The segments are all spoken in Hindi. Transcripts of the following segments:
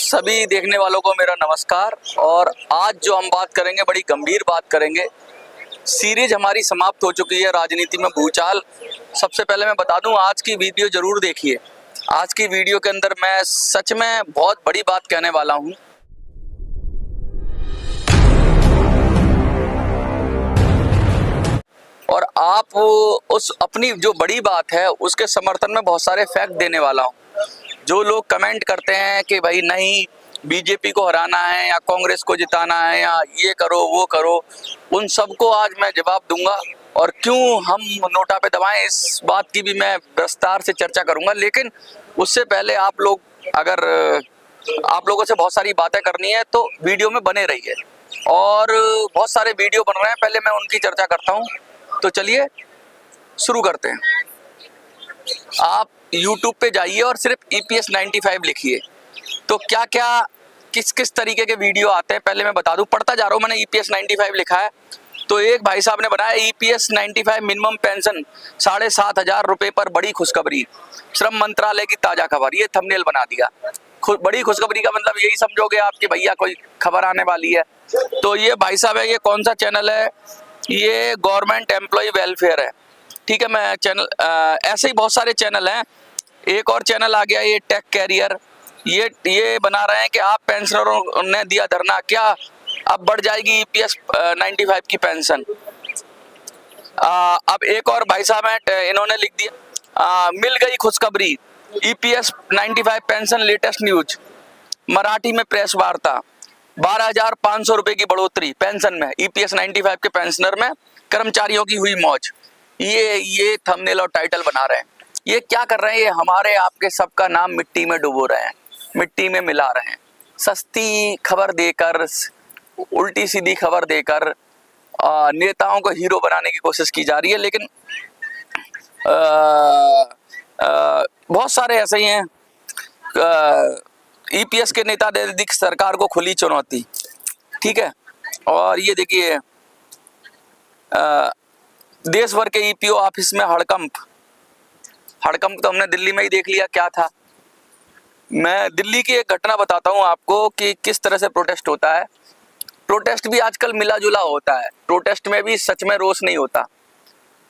सभी देखने वालों को मेरा नमस्कार। और आज जो हम बात करेंगे, बड़ी गंभीर बात करेंगे। सीरीज हमारी समाप्त हो चुकी है, राजनीति में भूचाल। सबसे पहले मैं बता दूं, आज की वीडियो जरूर देखिए। आज की वीडियो के अंदर मैं सच में बहुत बड़ी बात कहने वाला हूं। और आप उस अपनी जो बड़ी बात है उसके समर्थन में बहुत सारे फैक्ट देने वाला हूं। जो लोग कमेंट करते हैं कि भाई नहीं, बीजेपी को हराना है या कांग्रेस को जिताना है या ये करो वो करो, उन सबको आज मैं जवाब दूंगा। और क्यों हम नोटा पे दबाएं, इस बात की भी मैं विस्तार से चर्चा करूंगा। लेकिन उससे पहले आप लोग, अगर आप लोगों से बहुत सारी बातें करनी है तो वीडियो में बने रहिए। और बहुत सारे वीडियो बन रहे हैं, पहले मैं उनकी चर्चा करता हूँ। तो चलिए शुरू करते हैं। आप YouTube पे जाइए और सिर्फ EPS 95 लिखिए तो क्या क्या किस किस तरीके के वीडियो आते हैं पहले मैं बता दूं। पढ़ता जा रहा हूं, मैंने EPS 95 लिखा है तो एक भाई साहब ने बनाया EPS 95 मिनिमम पेंशन 7,500 रुपए पर बड़ी खुशखबरी, श्रम मंत्रालय की ताजा खबर। ये थंबनेल बना दिया। बड़ी खुशखबरी का मतलब यही समझोगे आप कि भैया कोई खबर आने वाली है। तो ये भाई साहब है, ये कौन सा चैनल है? ये गवर्नमेंट एम्प्लॉय वेलफेयर है, ठीक है। मैं चैनल ऐसे ही बहुत सारे चैनल हैं। एक और चैनल आ गया, ये टेक कैरियर। ये बना रहे हैं कि आप पेंशनरों ने दिया धरना, क्या अब बढ़ जाएगी EPS 95 की पेंशन। अब एक और भाई साहब हैं, इन्होंने लिख दिया मिल गई खुशखबरी, EPS 95 pension latest news. Marathi में प्रेस वार्ता, 12,500 रुपए की बढ़ोतरी पेंशन में, EPS 95 के पेंशनर में कर्मचारियों की हुई मौज। ये थंबनेल और टाइटल बना रहे हैं। ये क्या कर रहे हैं? ये हमारे आपके सबका नाम मिट्टी में डुबो रहे हैं, मिट्टी में मिला रहे हैं। सस्ती खबर देकर, उल्टी सीधी खबर देकर नेताओं को हीरो बनाने की कोशिश की जा रही है। लेकिन बहुत सारे ऐसे ही हैं। EPS के नेता दे दी सरकार को खुली चुनौती, ठीक है। और ये देखिए, देश भर के EPO ऑफिस में हड़कंप तो हमने दिल्ली में ही देख लिया क्या था। मैं दिल्ली की एक घटना बताता हूँ आपको कि किस तरह से प्रोटेस्ट होता है। प्रोटेस्ट भी आजकल मिला जुला होता है, प्रोटेस्ट में भी सच में रोष नहीं होता।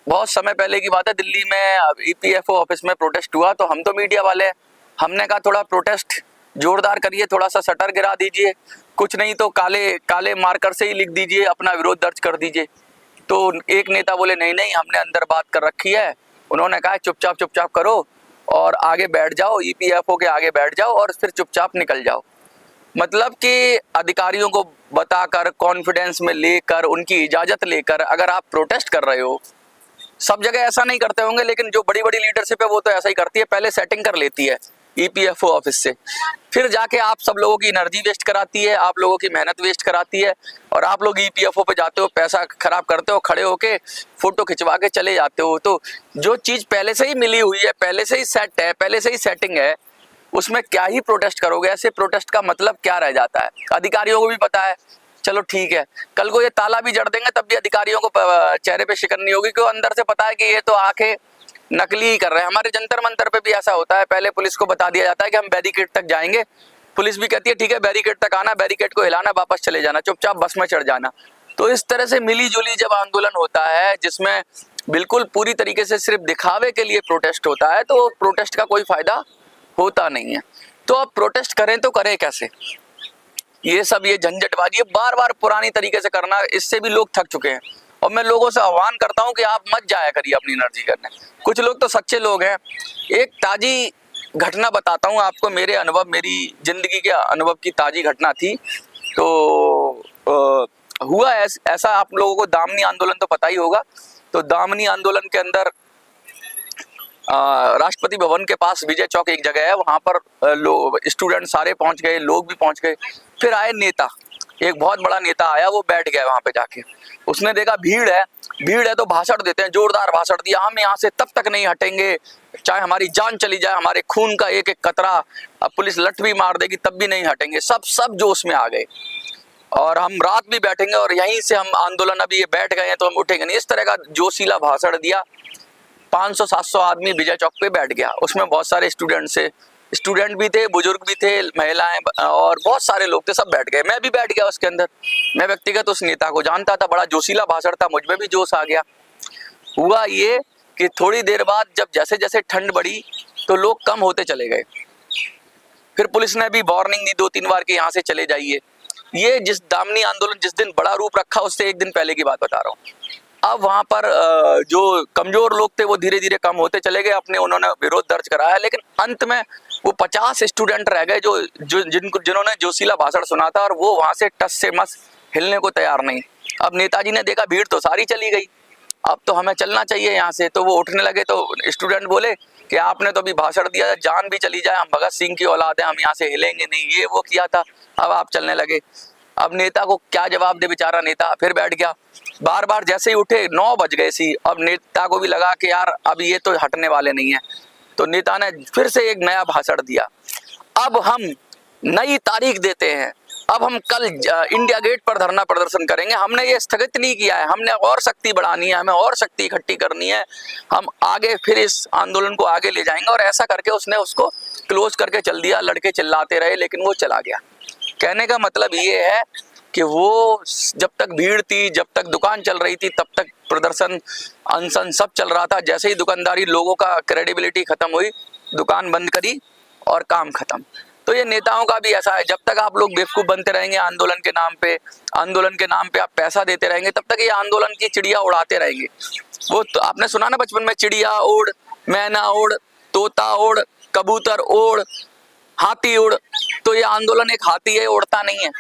बहुत समय पहले की बात है, दिल्ली में EPFO ऑफिस में प्रोटेस्ट हुआ तो हम तो मीडिया वाले, हमने कहा थोड़ा प्रोटेस्ट जोरदार करिए, थोड़ा सा शटर गिरा दीजिए, कुछ नहीं तो काले मार्कर से ही लिख दीजिए, अपना विरोध दर्ज कर दीजिए। तो एक नेता बोले नहीं, हमने अंदर बात कर रखी है। उन्होंने कहा चुपचाप करो और आगे बैठ जाओ, EPFO के आगे बैठ जाओ और फिर चुपचाप निकल जाओ। मतलब कि अधिकारियों को बताकर, कॉन्फिडेंस में लेकर, उनकी इजाजत लेकर अगर आप प्रोटेस्ट कर रहे हो। सब जगह ऐसा नहीं करते होंगे, लेकिन जो बड़ी लीडरशिप है वो तो ऐसा ही करती है, पहले सेटिंग कर लेती है EPFO ऑफिस से, फिर जाके आप सब लोगों की एनर्जी वेस्ट कराती है, आप लोगों की मेहनत वेस्ट कराती है। और आप लोग EPFO पे जाते हो, पैसा खराब करते हो, खड़े होके फोटो खिंचवा के चले जाते हो। तो जो चीज पहले से ही मिली हुई है, पहले से ही सेट है, पहले से ही सेटिंग है, उसमें क्या ही प्रोटेस्ट करोगे? ऐसे प्रोटेस्ट का मतलब क्या रह जाता है? अधिकारियों को भी पता है, चलो ठीक है, कल को ये ताला भी जड़ देंगे तब भी अधिकारियों को चेहरे पे शिकन नहीं होगी, क्योंकि अंदर से पता है कि ये तो आंखें नकली ही कर रहे हैं। हमारे जंतर मंतर पे भी ऐसा होता है, पहले पुलिस को बता दिया जाता है कि हम बैरिकेड तक जाएंगे, पुलिस भी कहती है ठीक है बैरिकेड तक आना, बैरिकेड को हिलाना, वापस चले जाना, चुपचाप बस में चढ़ जाना। तो इस तरह से मिली जुली जब आंदोलन होता है, जिसमें बिल्कुल पूरी तरीके से सिर्फ दिखावे के लिए प्रोटेस्ट होता है, तो प्रोटेस्ट का कोई फायदा होता नहीं है। तो अब प्रोटेस्ट करें तो करें कैसे? ये झंझटबाजी बार बार पुरानी तरीके से करना, इससे भी लोग थक चुके हैं। और मैं लोगों से आह्वान करता हूं कि आप मत जाया करिए अपनी एनर्जी करने। कुछ लोग तो सच्चे लोग हैं। एक ताजी घटना बताता हूं आपको, मेरे अनुभव, मेरी जिंदगी के अनुभव की ताजी घटना थी। तो हुआ ऐसा, आप लोगों को दामनी आंदोलन तो पता ही होगा। तो दामनी आंदोलन के अंदर राष्ट्रपति भवन के पास विजय चौक एक जगह है, वहां पर लोग, स्टूडेंट सारे पहुंच गए, लोग भी पहुंच गए। फिर आए नेता, एक बहुत बड़ा नेता आया, वो बैठ गया वहां पे जाके। उसने देखा भीड़ है तो भाषण देते हैं, जोरदार भाषण दिया, हम यहाँ से तब तक नहीं हटेंगे चाहे हमारी जान चली जाए, हमारे खून का एक एक कतरा, अब पुलिस लठ भी मार देगी तब भी नहीं हटेंगे। सब जोश में आ गए और हम रात भी बैठेंगे और यहीं से हम आंदोलन, अभी ये बैठ गए हैं तो हम उठेंगे नहीं। इस तरह का जोशीला भाषण दिया। 500-700 आदमी विजय चौक पे बैठ गया, उसमें बहुत सारे स्टूडेंट्स थे, स्टूडेंट भी थे, बुजुर्ग भी थे, महिलाएं और बहुत सारे लोग थे, सब बैठ गए। मैं भी बैठ गया उसके अंदर। मैं व्यक्तिगत उस नेता को जानता था, बड़ा जोशीला भाषण था, मुझ में भी जोश आ गया। हुआ ये कि थोड़ी देर बाद जब जैसे जैसे ठंड बढ़ी तो लोग कम होते चले गए। फिर पुलिस ने भी वार्निंग दी 2-3 बार कि यहाँ से चले जाइए। ये जिस दामनी आंदोलन जिस दिन बड़ा रूप रखा उससे एक दिन पहले की बात बता रहा हूँ। अब वहां पर जो कमजोर लोग थे वो धीरे धीरे कम होते चले गए, अपने उन्होंने विरोध दर्ज कराया, लेकिन अंत में वो 50 स्टूडेंट रह गए जिन्होंने जोशीला भाषण सुना था और वो वहां से टस से मस हिलने को तैयार नहीं। अब नेताजी ने देखा भीड़ तो सारी चली गई, अब तो हमें चलना चाहिए यहाँ से। तो वो उठने लगे तो स्टूडेंट बोले कि आपने तो अभी भाषण दिया, जान भी चली जाए, हम भगत सिंह की औलाद है, हम यहाँ से हिलेंगे नहीं, ये वो किया था, अब आप चलने लगे। अब नेता को क्या जवाब दे, बेचारा नेता फिर बैठ गया। बार बार जैसे ही उठे 9 बज गए सी, अब नेता को भी लगा कि यार अब ये तो हटने वाले नहीं है, तो नेता ने फिर से एक नया भाषण दिया। अब हम नई तारीख देते हैं, अब हम कल इंडिया गेट पर धरना प्रदर्शन करेंगे। हमने ये स्थगित नहीं किया है, हमने और शक्ति बढ़ानी है, हमें और शक्ति इकट्ठी करनी है, हम आगे फिर इस आंदोलन को आगे ले जाएंगे। और ऐसा करके उसने उसको क्लोज करके चल दिया। लड़के चिल्लाते रहे लेकिन वो चला गया। कहने का मतलब ये है कि वो जब तक भीड़ थी, जब तक दुकान चल रही थी, तब तक प्रदर्शन अनशन सब चल रहा था। जैसे ही दुकानदारी लोगों का क्रेडिबिलिटी खत्म हुई, दुकान बंद करी और काम खत्म। तो ये नेताओं का भी ऐसा है, जब तक आप लोग बेवकूफ बनते रहेंगे आंदोलन के नाम पे आप पैसा देते रहेंगे, तब तक ये आंदोलन की चिड़िया उड़ाते रहेंगे। वो तो आपने सुना ना बचपन में, चिड़िया उड़, मैना उड़, तोता उड़, कबूतर उड़, हाथी उड़। तो ये आंदोलन एक हाथी है, उड़ता नहीं है,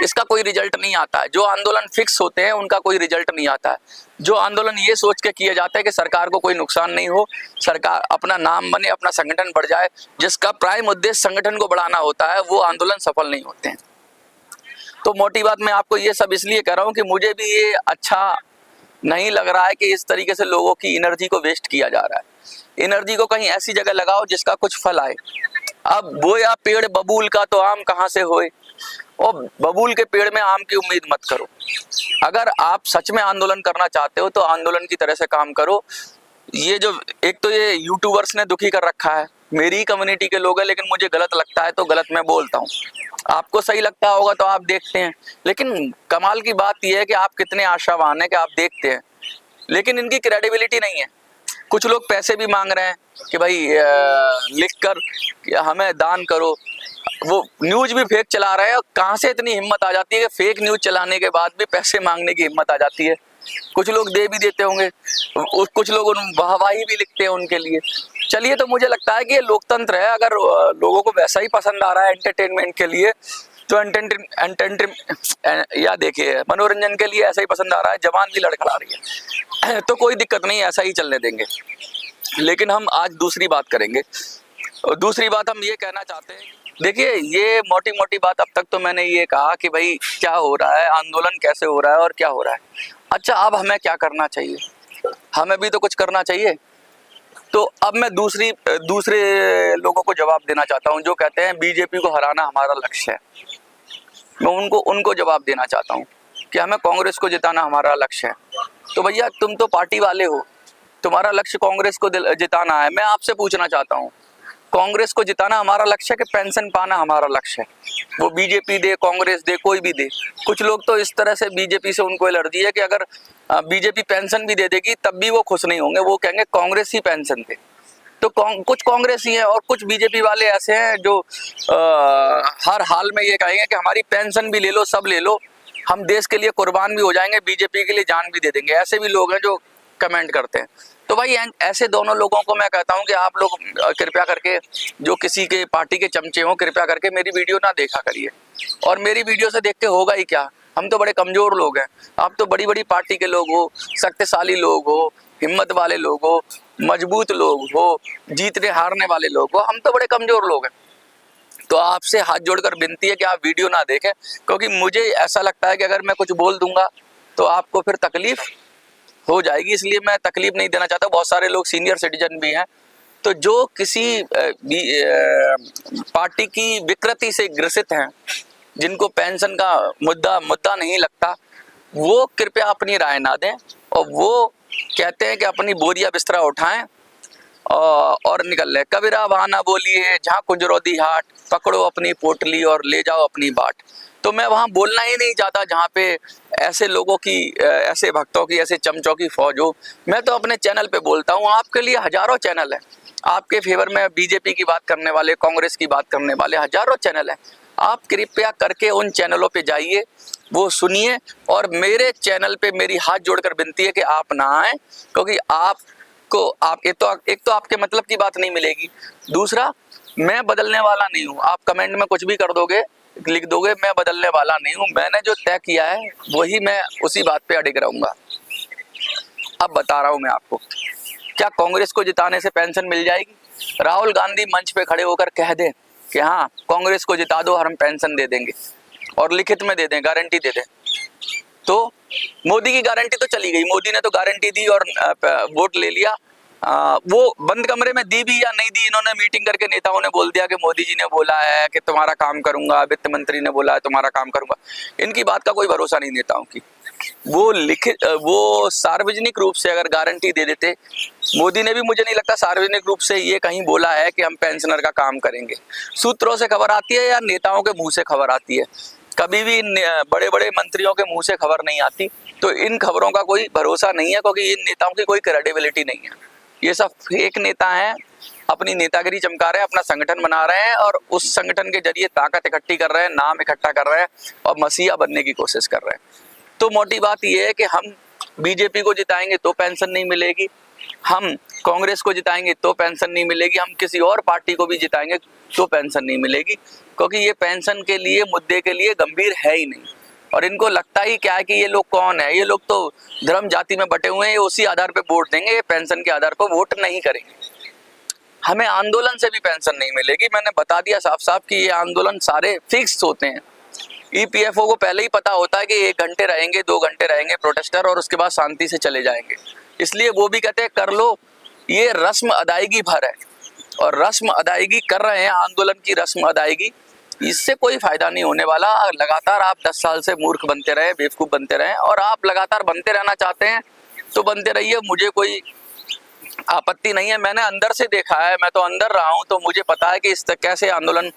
इसका कोई रिजल्ट नहीं आता है। जो आंदोलन फिक्स होते हैं उनका कोई रिजल्ट नहीं आता है। जो आंदोलन ये सोच के किया जाता है कि सरकार को कोई नुकसान नहीं हो, सरकार अपना नाम बने, अपना संगठन बढ़ जाए, जिसका प्राइम उद्देश्य संगठन को बढ़ाना होता है, वो आंदोलन सफल नहीं होते हैं। तो मोटी बात मैं आपको ये सब इसलिए कह रहा हूँ कि मुझे भी ये अच्छा नहीं लग रहा है कि इस तरीके से लोगों की एनर्जी को वेस्ट किया जा रहा है। एनर्जी को कहीं ऐसी जगह लगाओ जिसका कुछ फल आए। अब बोया पेड़ बबूल का तो आम कहाँ से होए, और बबूल के पेड़ में आम की उम्मीद मत करो। अगर आप सच में आंदोलन करना चाहते हो तो आंदोलन की तरह से काम करो। ये जो एक तो ये यूट्यूबर्स ने दुखी कर रखा है, मेरी कम्युनिटी के लोग हैं, लेकिन मुझे गलत लगता है तो गलत मैं बोलता हूँ, आपको सही लगता होगा तो आप देखते हैं। लेकिन कमाल की बात यह है कि आप कितने आशावान हैं कि आप देखते हैं, लेकिन इनकी क्रेडिबिलिटी नहीं है। कुछ लोग पैसे भी मांग रहे हैं कि भाई लिख कर हमें दान करो। वो न्यूज भी फेक चला रहे हैं, और कहाँ से इतनी हिम्मत आ जाती है कि फेक न्यूज चलाने के बाद भी पैसे मांगने की हिम्मत आ जाती है। कुछ लोग दे भी देते होंगे, कुछ लोग वाहवाही भी लिखते हैं उनके लिए। चलिए, तो मुझे लगता है कि ये लोकतंत्र है। अगर लोगों को वैसा ही पसंद आ रहा है एंटरटेनमेंट के लिए, तो या देखिए मनोरंजन के लिए ऐसा ही पसंद आ रहा है, जवान भी लड़खड़ा रही है, तो कोई दिक्कत नहीं, ऐसा ही चलने देंगे। लेकिन हम आज दूसरी बात करेंगे, और दूसरी बात हम ये कहना चाहते हैं। देखिए, ये मोटी मोटी बात अब तक तो मैंने ये कहा कि भाई क्या हो रहा है, आंदोलन कैसे हो रहा है और क्या हो रहा है। अच्छा, अब हमें क्या करना चाहिए? हमें भी तो कुछ करना चाहिए। तो अब मैं दूसरे लोगों को जवाब देना चाहता हूँ जो कहते हैं बीजेपी को हराना हमारा लक्ष्य है। मैं उनको जवाब देना चाहता हूँ कि हमें कांग्रेस को जिताना हमारा लक्ष्य है। तो भैया, तुम तो पार्टी वाले हो, तुम्हारा लक्ष्य कांग्रेस को जिताना है। मैं आपसे पूछना चाहता हूँ, कांग्रेस को जिताना हमारा लक्ष्य है कि पेंशन पाना हमारा लक्ष्य है? वो बीजेपी दे, कांग्रेस दे, कोई भी दे। कुछ लोग तो इस तरह से बीजेपी से उनको एलर्जी है कि अगर बीजेपी पेंशन भी दे देगी तब भी वो खुश नहीं होंगे, वो कहेंगे कांग्रेस ही पेंशन दे। तो कुछ कांग्रेस ही है और कुछ बीजेपी वाले ऐसे हैं जो हर हाल में ये कहेंगे कि हमारी पेंशन भी ले लो, सब ले लो, हम देश के लिए कुर्बान भी हो जाएंगे, बीजेपी के लिए जान भी दे देंगे। ऐसे भी लोग हैं जो कमेंट करते हैं। तो भाई, ऐसे दोनों लोगों को मैं कहता हूं कि आप लोग कृपया करके, जो किसी के पार्टी के चमचे हों, कृपया करके मेरी वीडियो ना देखा करिए। और मेरी वीडियो से देख के होगा ही क्या, हम तो बड़े कमजोर लोग हैं, आप तो बड़ी बड़ी पार्टी के लोग हो, शक्तिशाली लोग हो, हिम्मत वाले लोग हो, मजबूत लोग हो, जीतने हारने वाले लोग हो, हम तो बड़े कमजोर लोग हैं। तो आपसे हाथ जोड़कर विनती है कि आप वीडियो ना देखें, क्योंकि मुझे ऐसा लगता है कि अगर मैं कुछ बोल दूंगा तो आपको फिर तकलीफ हो जाएगी, इसलिए मैं तकलीफ नहीं देना चाहता। बहुत सारे लोग सीनियर सिटीजन भी हैं, तो जो किसी पार्टी की विकृति से ग्रसित हैं, जिनको पेंशन का मुद्दा नहीं लगता, वो कृपया अपनी राय ना दें। और वो कहते हैं कि अपनी बोरिया बिस्तरा उठाएं और निकल रहे। कबीरा बहाना बोलिए जहाँ कुंजरौदी हाट, पकड़ो अपनी पोटली और ले जाओ अपनी बाट। तो मैं वहाँ बोलना ही नहीं चाहता जहाँ पे ऐसे लोगों की, ऐसे भक्तों की, ऐसे चमचों की फौज हो। मैं तो अपने चैनल पे बोलता हूँ, आपके लिए हजारों चैनल है, आपके फेवर में बीजेपी की बात करने वाले, कांग्रेस की बात करने वाले हजारों चैनल हैं। आप कृपया करके उन चैनलों पे जाइए, वो सुनिए, और मेरे चैनल पे मेरी हाथ जोड़कर विनती है कि आप ना आए, क्योंकि आपको एक तो आपके मतलब की बात नहीं मिलेगी, दूसरा मैं बदलने वाला नहीं हूँ। आप कमेंट में कुछ भी कर दोगे, लिख दोगे, मैं बदलने वाला नहीं हूँ। मैंने जो तय किया है वही मैं उसी बात पे अडिग रहूंगा। अब बता रहा हूँ मैं आपको, क्या कांग्रेस को जिताने से पेंशन मिल जाएगी? राहुल गांधी मंच पे खड़े होकर कह दें कि हाँ कांग्रेस को जिता दो, हम पेंशन दे देंगे, और लिखित में दे दें, गारंटी दे दें। तो मोदी की गारंटी तो चली गई, मोदी ने तो गारंटी दी और वोट ले लिया। वो बंद कमरे में दी भी या नहीं दी, इन्होंने मीटिंग करके नेताओं ने बोल दिया कि मोदी जी ने बोला है कि तुम्हारा काम करूंगा, वित्त मंत्री ने बोला है तुम्हारा काम करूंगा। इनकी बात का कोई भरोसा नहीं नेताओं की। वो सार्वजनिक रूप से अगर गारंटी दे देते, मोदी ने भी मुझे नहीं लगता सार्वजनिक रूप से ये कहीं बोला है कि हम पेंशनर का काम करेंगे। सूत्रों से खबर आती है या नेताओं के मुंह से खबर आती है, कभी भी बड़े बड़े मंत्रियों के मुंह से खबर नहीं आती। तो इन खबरों का कोई भरोसा नहीं है, क्योंकि इन नेताओं की कोई क्रेडिबिलिटी नहीं है। ये सब फेक नेता हैं, अपनी नेतागिरी चमका रहे हैं, अपना संगठन बना रहे हैं, और उस संगठन के जरिए ताकत इकट्ठी कर रहे हैं, नाम इकट्ठा कर रहे हैं, और मसीहा बनने की कोशिश कर रहे हैं। तो मोटी बात यह है कि हम बीजेपी को जिताएंगे तो पेंशन नहीं मिलेगी, हम कांग्रेस को जिताएंगे तो पेंशन नहीं मिलेगी, हम किसी और पार्टी को भी जिताएंगे तो पेंशन नहीं मिलेगी, क्योंकि ये पेंशन के लिए, मुद्दे के लिए गंभीर है ही नहीं। और इनको लगता ही क्या है कि ये लोग कौन है, ये लोग तो धर्म जाति में बटे हुए हैं, ये उसी आधार पे वोट देंगे, पेंशन के आधार पर वोट नहीं करेंगे। हमें आंदोलन से भी पेंशन नहीं मिलेगी। मैंने बता दिया साफ साफ कि ये आंदोलन सारे फिक्स होते हैं। ईपीएफओ को पहले ही पता होता है कि 1 घंटे रहेंगे, 2 घंटे रहेंगे प्रोटेस्टर, और उसके बाद शांति से चले जाएंगे। इसलिए वो भी कहते हैं कर लो, ये रस्म अदायगी भर है, और रस्म अदायगी कर रहे हैं, आंदोलन की रस्म अदायगी। इससे कोई फायदा नहीं होने वाला। लगातार आप 10 साल से मूर्ख बनते रहे, बेवकूफ़ बनते रहे, और आप लगातार बनते रहना चाहते हैं तो बनते रहिए, मुझे कोई आपत्ति नहीं है। मैंने अंदर से देखा है, मैं तो अंदर रहा हूँ, तो मुझे पता है कि इस कैसे आंदोलन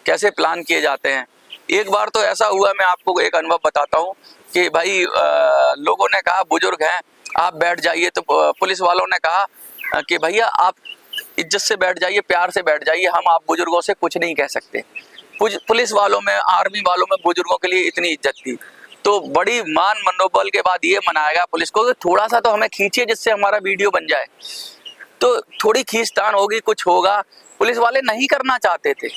कैसे प्लान किए जाते हैं। एक बार तो ऐसा हुआ, मैं आपको एक अनुभव बताता हूँ कि भाई लोगों ने कहा बुजुर्ग हैं आप बैठ जाइए, तो पुलिस वालों ने कहा कि भैया आप इज्जत से बैठ जाइए, प्यार से बैठ जाइए, हम आप बुजुर्गों से कुछ नहीं कह सकते। पुलिस वालों में, आर्मी वालों में बुजुर्गों के लिए इतनी इज्जत थी। तो बड़ी मान मनोबल के बाद ये मनाया गया पुलिस को कि थोड़ा सा तो हमें खींचिए जिससे हमारा वीडियो बन जाए। तो थोड़ी खींचतान होगी, कुछ होगा। पुलिस वाले नहीं करना चाहते थे,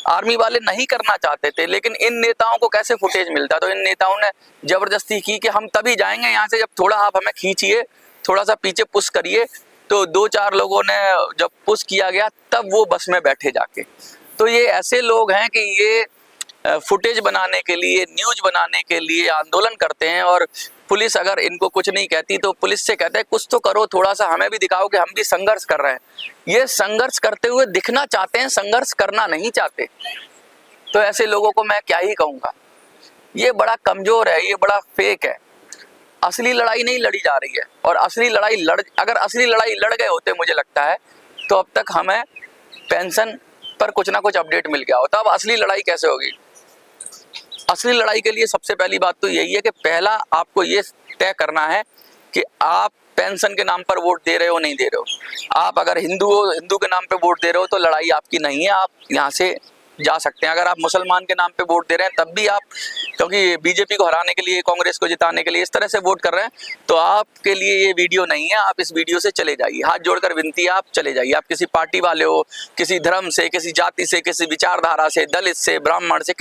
आर्मी वाले नहीं करना चाहते थे, लेकिन इन नेताओं को कैसे फुटेज मिलता, तो इन नेताओं ने जबरदस्ती की कि हम तभी जाएंगे यहाँ से जब थोड़ा आप हमें खींचिए, थोड़ा सा पीछे पुश करिए। तो 2-4 लोगों ने जब पुश किया गया तब वो बस में बैठे जाके। तो ये ऐसे लोग हैं कि ये फुटेज बनाने के लिए, न्यूज बनाने के लिए आंदोलन करते हैं, और पुलिस अगर इनको कुछ नहीं कहती तो पुलिस से कहते हैं कुछ तो करो, थोड़ा सा हमें भी दिखाओ कि हम भी संघर्ष कर रहे हैं। ये संघर्ष करते हुए दिखना चाहते हैं, संघर्ष करना नहीं चाहते। तो ऐसे लोगों को मैं क्या ही कहूँगा, ये बड़ा कमजोर है, ये बड़ा फेक है। असली लड़ाई नहीं लड़ी जा रही है, और असली लड़ाई अगर असली लड़ाई लड़ गए होते, मुझे लगता है तो अब तक हमें पेंशन पर कुछ ना कुछ अपडेट मिल गया होता। अब असली लड़ाई कैसे होगी? असली लड़ाई के लिए सबसे पहली बात तो यही है कि पहला आपको ये तय करना है कि आप पेंशन के नाम पर वोट दे रहे हो नहीं दे रहे हो। आप अगर हिंदू हो, हिंदू के नाम पे वोट दे रहे हो तो लड़ाई आपकी नहीं है, आप यहाँ से जा सकते हैं। अगर आप मुसलमान के नाम पे वोट दे रहे हैं तब भी आप, क्योंकि बीजेपी को हराने के लिए, कांग्रेस को जिताने के लिए इस तरह से वोट कर रहे हैं, तो आपके लिए ये वीडियो नहीं है। आप इस वीडियो से चले जाइए, हाथ जोड़कर विनती है, आप चले जाइए। आप किसी पार्टी वाले हो, किसी धर्म से, किसी जाति से, किसी विचारधारा से, दलित से, ब्राह्मण से,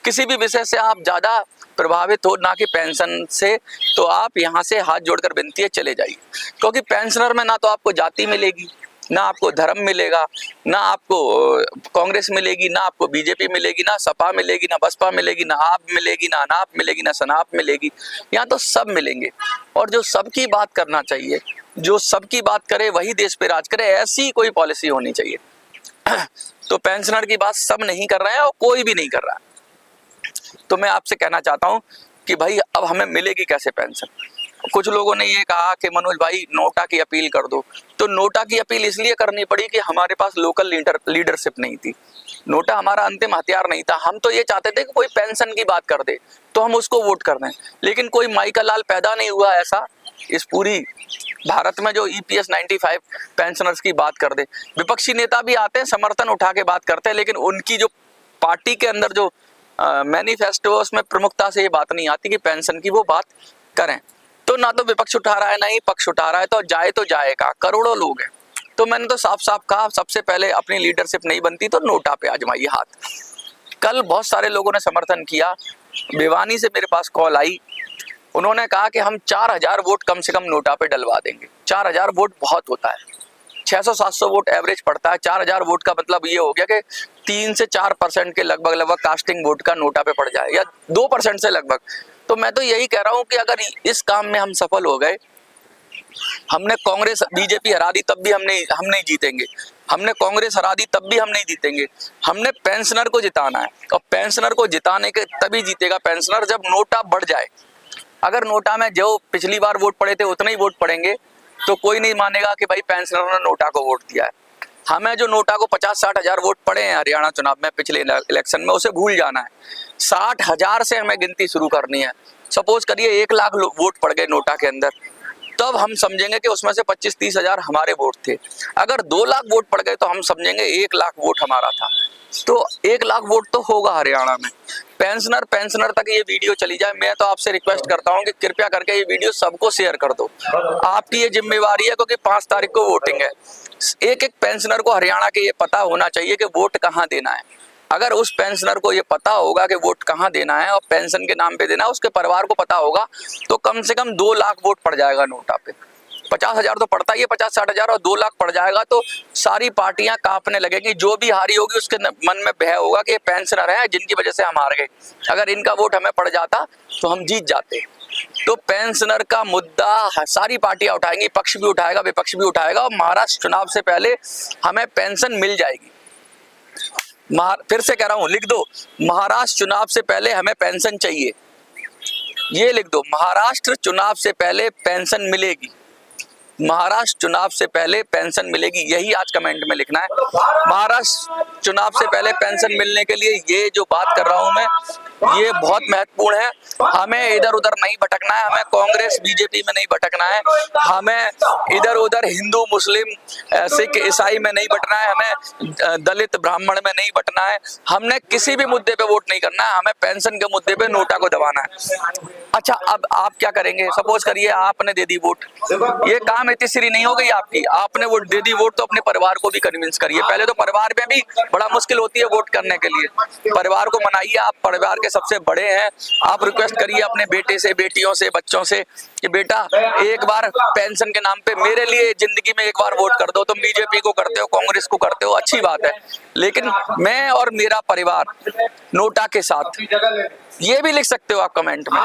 किसी भी विषय से आप ज़्यादा प्रभावित हो ना कि पेंशन से, तो आप यहाँ से हाथ जोड़कर विनती है चले जाइए। क्योंकि पेंशनर में ना तो आपको जाति मिलेगी, ना आपको धर्म मिलेगा, ना आपको कांग्रेस मिलेगी, ना आपको बीजेपी मिलेगी, ना सपा मिलेगी, ना बसपा मिलेगी, ना आप मिलेगी, ना अनाप मिलेगी, ना सनाप मिलेगी। यहाँ तो सब मिलेंगे। और जो सबकी बात करना चाहिए, जो सबकी बात करे वही देश पे राज करे, ऐसी कोई पॉलिसी होनी चाहिए। तो पेंशनर की बात सब नहीं कर रहे हैं और कोई भी नहीं कर रहा है। तो मैं आपसे कहना चाहता हूँ कि भाई अब हमें मिलेगी कैसे पेंशन? कुछ लोगों ने ये कहा कि मनोज भाई नोटा की अपील कर दो। तो नोटा की अपील इसलिए करनी पड़ी कि हमारे पास लोकल लीडरशिप नहीं थी। नोटा हमारा अंतिम हथियार नहीं था। हम तो ये चाहते थे कि कोई पेंशन की बात कर दे तो हम उसको वोट कर दें, लेकिन कोई माई का लाल पैदा नहीं हुआ ऐसा इस पूरी भारत में जो EPS 95 पेंशनर्स की बात कर दे। विपक्षी नेता भी आते हैं, समर्थन उठा के बात करते हैं, लेकिन उनकी जो पार्टी के अंदर जो मैनिफेस्टो उसमें प्रमुखता से ये बात नहीं आती कि पेंशन की वो बात करें। तो ना तो विपक्ष उठा रहा है ना ही पक्ष उठा रहा है, तो जाएगा, करोड़ों लोग हैं। तो मैंने तो साफ साफ कहा, सबसे पहले अपनी लीडरशिप नहीं बनती तो नोटा पे आजमाइए हाथ। कल बहुत सारे लोगों ने समर्थन किया। भिवानी से मेरे पास कॉल आई, उन्होंने कहा कि हम 4000 वोट कम से कम नोटा पे डलवा देंगे। 4000 वोट बहुत होता है, 600-700 वोट एवरेज पड़ता है। 4000 वोट का मतलब ये हो गया कि 3 से 4% के लगभग कास्टिंग वोट का नोटा पे पड़ जाए, या 2% से लगभग। तो मैं तो यही कह रहा हूं कि अगर इस काम में हम सफल हो गए, हमने कांग्रेस बीजेपी हरा दी तब भी हम नहीं जीतेंगे, हमने कांग्रेस हरा दी तब भी हम नहीं जीतेंगे। हमने पेंशनर को जिताना है, और पेंशनर को जिताने के तभी जीतेगा पेंशनर जब नोटा बढ़ जाए। अगर नोटा में जो पिछली बार वोट पड़े थे उतने ही वोट पड़ेंगे तो कोई नहीं मानेगा कि भाई पेंशनर ने नोटा को वोट दिया है। हमें जो नोटा को 50-60 हजार वोट पड़े हैं हरियाणा चुनाव में पिछले इलेक्शन में, उसे भूल जाना है। 60,000 से हमें गिनती शुरू करनी है। सपोज करिए 1 लाख वोट पड़ गए नोटा के अंदर, तब हम समझेंगे कि उसमें से 25-30 हजार हमारे वोट थे। अगर 2 लाख वोट पड़ गए तो हम समझेंगे 1 लाख वोट हमारा था। तो 1 लाख वोट तो होगा हरियाणा में। पेंशनर तक ये वीडियो चली जाए। मैं तो आपसे रिक्वेस्ट करता हूं कि कृपया करके ये वीडियो सबको शेयर कर दो। आपकी ये जिम्मेवारी है, क्योंकि 5 तारीख को वोटिंग है। एक पेंशनर को हरियाणा के ये पता होना चाहिए कि वोट कहाँ देना है। अगर उस पेंशनर को ये पता होगा कि वोट कहाँ देना है और पेंशन के नाम पे देना है, उसके परिवार को पता होगा, तो कम से कम 2 लाख वोट पड़ जाएगा नोटा पे। 50,000 तो पड़ता ही है, 50-60 हजार, और 2 लाख पड़ जाएगा तो सारी पार्टियां कांपने लगेगी। जो भी हारी होगी उसके मन में भय होगा कि ये पेंशनर है जिनकी वजह से हम हार गए, अगर इनका वोट हमें पड़ जाता तो हम जीत जाते। तो पेंशनर का मुद्दा सारी पार्टियां उठाएंगी, पक्ष भी उठाएगा, विपक्ष भी उठाएगा, और महाराष्ट्र चुनाव से पहले हमें पेंशन मिल जाएगी। फिर से कह रहा हूं, लिख दो, महाराष्ट्र चुनाव से पहले हमें पेंशन चाहिए। ये लिख दो, महाराष्ट्र चुनाव से पहले पेंशन मिलेगी। महाराष्ट्र चुनाव से पहले पेंशन मिलेगी, यही आज कमेंट में लिखना है। महाराष्ट्र चुनाव से पहले पेंशन मिलने के लिए ये जो बात कर रहा हूं मैं, ये बहुत महत्वपूर्ण है। हमें इधर उधर नहीं भटकना है, हमें कांग्रेस बीजेपी में नहीं भटकना है, हमें इधर उधर हिंदू मुस्लिम सिख ईसाई में नहीं बटना है, हमें दलित ब्राह्मण में नहीं बटना है। हमने किसी भी मुद्दे पे वोट नहीं करना है, हमें पेंशन के मुद्दे पे नोटा को दबाना है। अच्छा, अब आप क्या करेंगे? सपोज करिए आपने दे दी वोट, ये काम इतनी नहीं हो गई आपकी, आपने वोट दे दी वोट, तो अपने परिवार को भी कन्विंस करिए। पहले तो परिवार में भी बड़ा मुश्किल होती है वोट करने के लिए, परिवार को मनाइए। आप परिवार के सबसे बड़े हैं, आप रिक्वेस्ट करिए अपने बेटे से, बेटियों से, बच्चों से कि बेटा एक बार पेंशन के नाम पे मेरे लिए जिंदगी में एक बार वोट कर दो। तुम बीजेपी को करते हो, कांग्रेस को करते हो, अच्छी बात है, लेकिन मैं और मेरा परिवार नोटा के साथ। ये भी लिख सकते हो आप कमेंट में,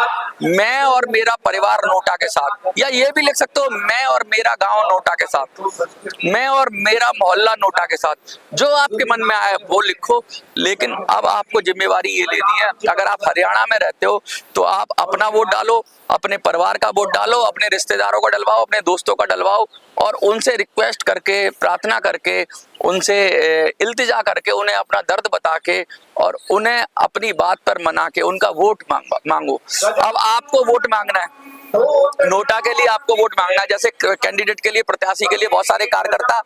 मैं और मेरा परिवार नोटा के साथ, या ये भी लिख सकते हो मैं और मेरा गांव नोटा के साथ, मैं और मेरा मोहल्ला नोटा के साथ। जो आपके मन में आए वो लिखो, लेकिन अब आपको जिम्मेवारी ये लेनी है। अगर आप हरियाणा में रहते हो तो आप अपना वोट डालो, अपने परिवार का वोट डालो, अपने रिश्तेदारों का डलवाओ, अपने दोस्तों का डलवाओ, और उनसे रिक्वेस्ट करके, प्रार्थना करके, उनसे इल्तिजा करके, उन्हें अपना दर्द बता के और उन्हें अपनी बात पर मना के उनका वोट मांगो। अब आपको वोट मांगना है, नोटा के लिए आपको वोट मांगना है। जैसे कैंडिडेट के लिए, प्रत्याशी के लिए बहुत सारे कार्यकर्ता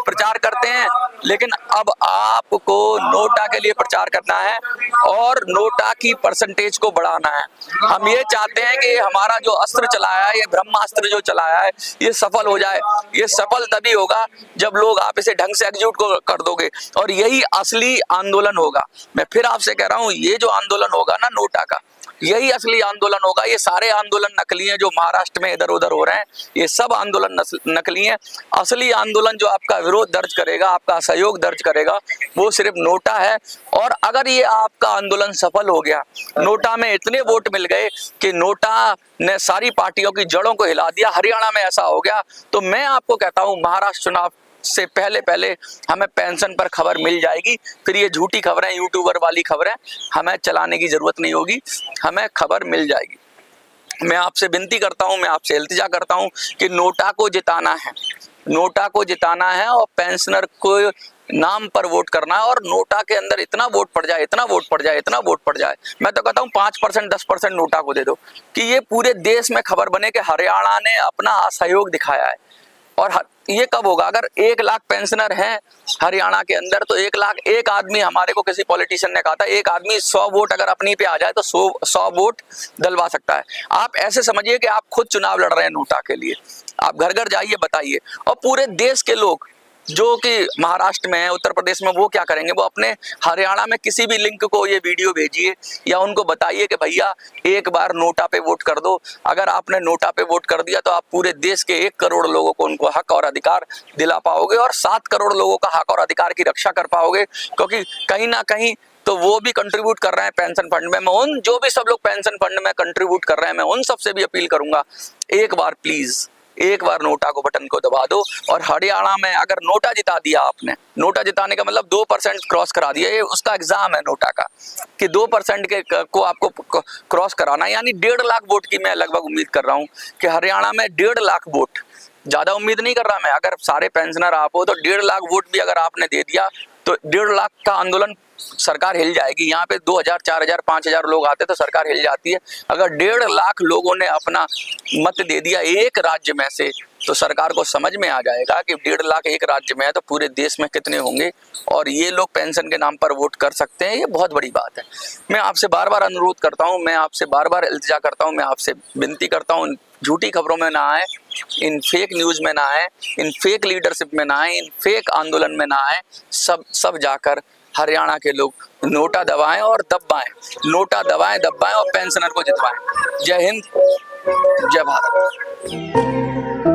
प्रचार करते हैं, लेकिन अब आपको नोटा के लिए प्रचार करना है और नोटा की परसेंटेज को बढ़ाना है। हम ये चाहते हैं कि हमारा जो अस्त्र चलाया है, ये ब्रह्मास्त्र जो चलाया है, ये सफल हो जाए। ये सफल तभी होगा जब लोग आप इसे ढंग से एग्जीक्यूट कर दोगे, और यही असली आंदोलन होगा। मैं फिर आपसे कह रहा हूं, ये जो आंदोलन होगा ना नोटा का, यही असली आंदोलन होगा। ये सारे आंदोलन नकली हैं जो महाराष्ट्र में इधर उधर हो रहे हैं, ये सब आंदोलन नकली हैं। असली आंदोलन जो आपका विरोध दर्ज करेगा, आपका सहयोग दर्ज करेगा, वो सिर्फ नोटा है। और अगर ये आपका आंदोलन सफल हो गया, नोटा में इतने वोट मिल गए कि नोटा ने सारी पार्टियों की जड़ों को हिला दिया, हरियाणा में ऐसा हो गया, तो मैं आपको कहता हूं महाराष्ट्र चुनाव से पहले हमें पेंशन पर खबर मिल जाएगी। फिर ये झूठी खबरें, यूट्यूबर वाली खबरें हमें चलाने की जरूरत नहीं होगी, हमें खबर मिल जाएगी। मैं आपसे विनती करता हूं, मैं आपसे इल्तिजा करता हूं कि नोटा को जिताना है, नोटा को जिताना है और पेंशनर को नाम पर वोट करना है। और नोटा के अंदर इतना वोट पड़ जाए, इतना वोट पड़ जाए, इतना वोट पड़ जाए, मैं तो कहता हूँ 5% 10% नोटा को दे दो कि ये पूरे देश में खबर बने कि हरियाणा ने अपना असहयोग दिखाया है। और ये कब होगा? अगर 1 लाख पेंशनर हैं हरियाणा के अंदर, तो 1 लाख, एक आदमी, हमारे को किसी पॉलिटिशियन ने कहा था, एक आदमी 100 वोट अगर अपनी पे आ जाए तो 100 वोट दिलवा सकता है। आप ऐसे समझिए कि आप खुद चुनाव लड़ रहे हैं नोटा के लिए। आप घर घर जाइए, बताइए। और पूरे देश के लोग जो कि महाराष्ट्र में है, उत्तर प्रदेश में, वो क्या करेंगे? वो अपने हरियाणा में किसी भी लिंक को ये वीडियो भेजिए या उनको बताइए कि भैया एक बार नोटा पे वोट कर दो। अगर आपने नोटा पे वोट कर दिया तो आप पूरे देश के 1 करोड़ लोगों को उनको हक और अधिकार दिला पाओगे और 7 करोड़ लोगों का हक और अधिकार की रक्षा कर पाओगे। क्योंकि कहीं ना कहीं तो वो भी कंट्रीब्यूट कर रहे हैं पेंशन फंड में। मैं उन जो भी सब लोग पेंशन फंड में कंट्रीब्यूट कर रहे हैं, मैं उन सबसे भी अपील करूंगा, एक बार प्लीज, एक बार नोटा को, बटन को दबा दो। और हरियाणा में अगर नोटा जिता दिया आपने, नोटा जिताने का मतलब 2% क्रॉस करा दिया, ये उसका एग्जाम है नोटा का कि 2% के को आपको क्रॉस कराना, यानी 1.5 लाख वोट की मैं लगभग उम्मीद कर रहा हूँ कि हरियाणा में 1.5 लाख वोट, ज्यादा उम्मीद नहीं कर रहा मैं। अगर सारे पेंशनर आप हो तो 1.5 लाख वोट भी अगर आपने दे दिया तो 1.5 लाख का आंदोलन, सरकार हिल जाएगी। यहाँ पे 2000 4000 5000 लोग आते तो सरकार हिल जाती है। अगर 1.5 लाख लोगों ने अपना मत दे दिया एक राज्य में से, तो सरकार को समझ में आ जाएगा कि 1.5 लाख एक राज्य में है तो पूरे देश में कितने होंगे। और ये लोग पेंशन के नाम पर वोट कर सकते हैं, ये बहुत बड़ी बात है। मैं आपसे बार बार अनुरोध करता हूँ, मैं आपसे बार बार इल्तिजा करता हूँ, मैं आपसे विनती करता हूँ, झूठी खबरों में ना आए, इन फेक न्यूज में ना आए, इन फेक लीडरशिप में ना आए, इन फेक आंदोलन में ना आए। सब जाकर हरियाणा के लोग नोटा दबाएं और दबाएं, नोटा दबाएं, दबाएं और पेंशनर को जितवाएं। जय हिंद, जय भारत।